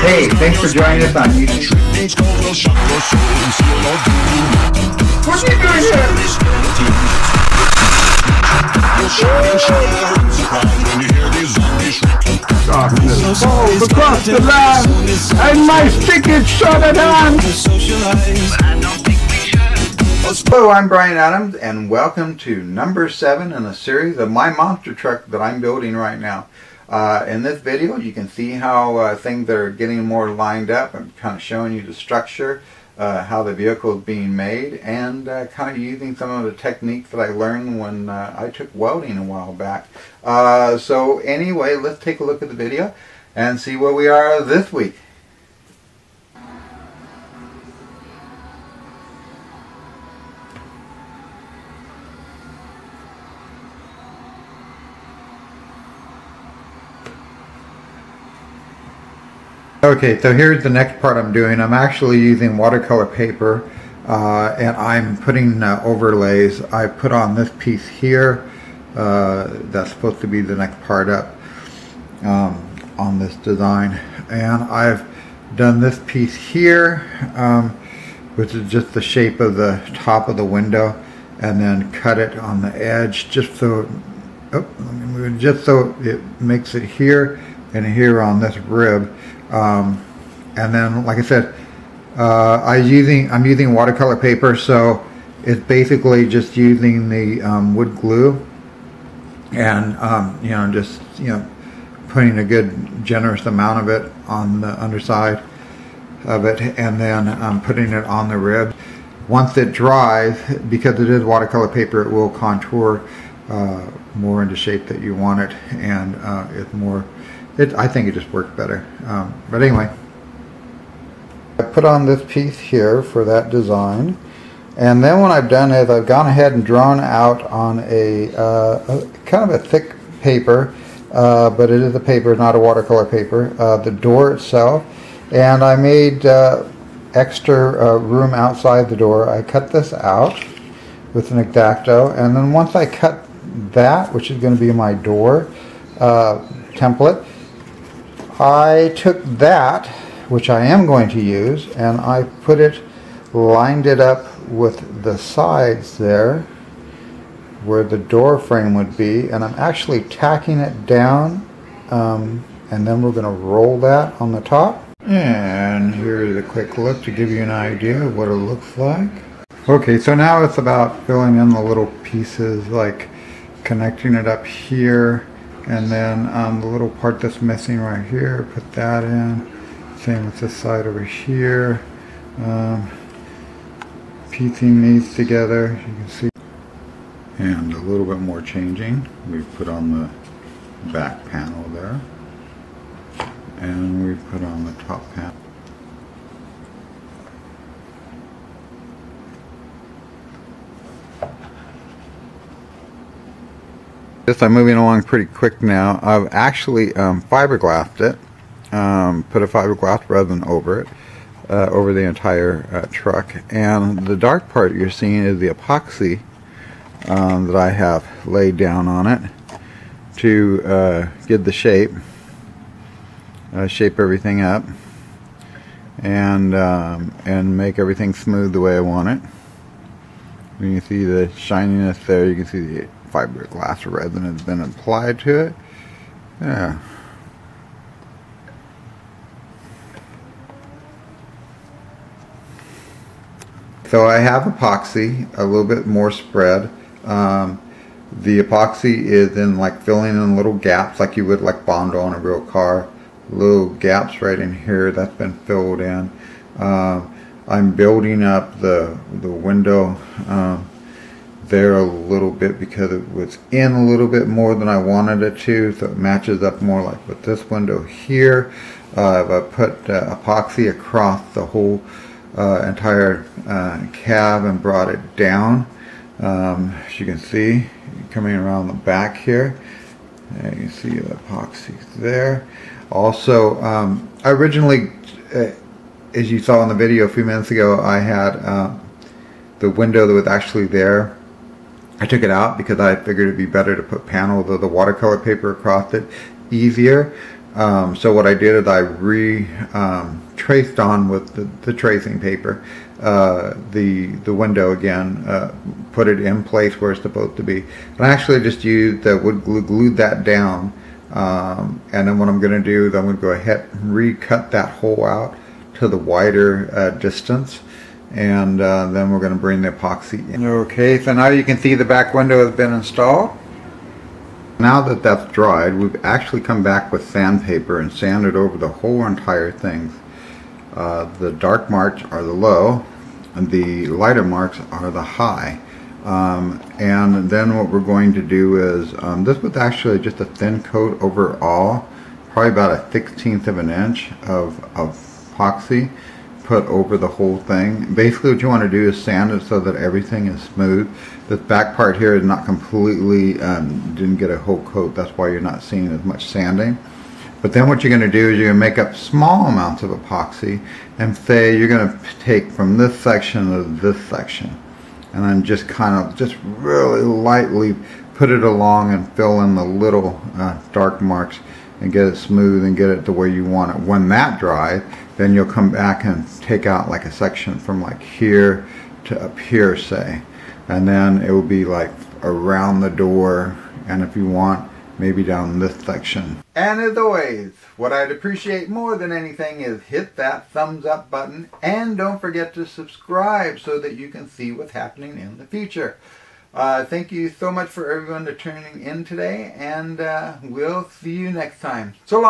Hey, thanks for joining us on YouTube. What are you doing here? Oh, across the line, and my stick is shorter than. Hello, I'm Brian Adams, and welcome to number 7 in a series of my monster truck that I'm building right now. In this video, you can see how things are getting more lined up. I'm kind of showing you the structure, how the vehicle is being made, and kind of using some of the techniques that I learned when I took welding a while back. So anyway, let's take a look at the video and see where we are this week. Okay, so here's the next part I'm doing. I'm actually using watercolor paper and I'm putting overlays. I put on this piece here. That's supposed to be the next part up on this design. And I've done this piece here, which is just the shape of the top of the window, and then cut it on the edge just so, just so it makes it here and here on this rib. And then, like I said, I'm using watercolor paper, so it's basically just using the wood glue and just putting a good generous amount of it on the underside of it, and then putting it on the rib. Once it dries, because it is watercolor paper, it will contour more into shape that you want it, and it's more. I think it just works better. But anyway, I put on this piece here for that design, and then what I've done is I've gone ahead and drawn out on a kind of a thick paper, but it is a paper, not a watercolor paper, the door itself, and I made extra room outside the door. I cut this out with an X-Acto, and then once I cut that, which is going to be my door template, I took that, which I am going to use, and I lined it up with the sides there where the door frame would be, and I'm actually tacking it down, and then we're going to roll that on the top. And here's a quick look to give you an idea of what it looks like. Okay, so now it's about filling in the little pieces, like connecting it up here. And then the little part that's missing right here, put that in. Same with this side over here. Piecing these together, you can see. And a little bit more changing. We put on the back panel there. And we put on the top panel. I'm moving along pretty quick now. I've actually fiberglassed it, put a fiberglass resin over it, over the entire truck, and the dark part you're seeing is the epoxy that I have laid down on it to give the shape, shape everything up, and make everything smooth the way I want it. You can see the shininess there. You can see the fiberglass resin has been applied to it. Yeah. So I have epoxy, a little bit more spread. The epoxy is in like filling in little gaps like you would like Bondo on a real car. Little gaps right in here that's been filled in. I'm building up the window there a little bit because it was in a little bit more than I wanted it to, so it matches up more like with this window here. I put epoxy across the whole entire cab and brought it down. As you can see, coming around the back here, and you can see the epoxy there. Also, originally, as you saw in the video a few minutes ago, I had the window that was actually there. I took it out because I figured it'd be better to put panels of the watercolor paper across it, easier. So what I did is I traced on with the tracing paper the window again, put it in place where it's supposed to be. And I actually just used wood glue, glued that down, and then what I'm going to do is I'm going to go ahead and recut that hole out to the wider distance, and then we're going to bring the epoxy in. Okay, so now you can see the back window has been installed. Now that that's dried, we've actually come back with sandpaper and sanded over the whole entire thing. The dark marks are the low, and the lighter marks are the high. And then what we're going to do is, this was actually just a thin coat overall, probably about a 1/16 of an inch of epoxy put over the whole thing. Basically what you want to do is sand it so that everything is smooth. This back part here is not completely, didn't get a whole coat, that's why you're not seeing as much sanding. But then what you're going to do is you're going to make up small amounts of epoxy, and say you're going to take from this section to this section, and then just really lightly put it along and fill in the little dark marks and get it smooth and get it the way you want it. When that dries, then you'll come back and take out like a section from like here to up here, say, and then it will be like around the door, and if you want, maybe down this section. And as always, what I'd appreciate more than anything is hit that thumbs up button, and don't forget to subscribe so that you can see what's happening in the future. Thank you so much for everyone tuning in today, and we'll see you next time. So long.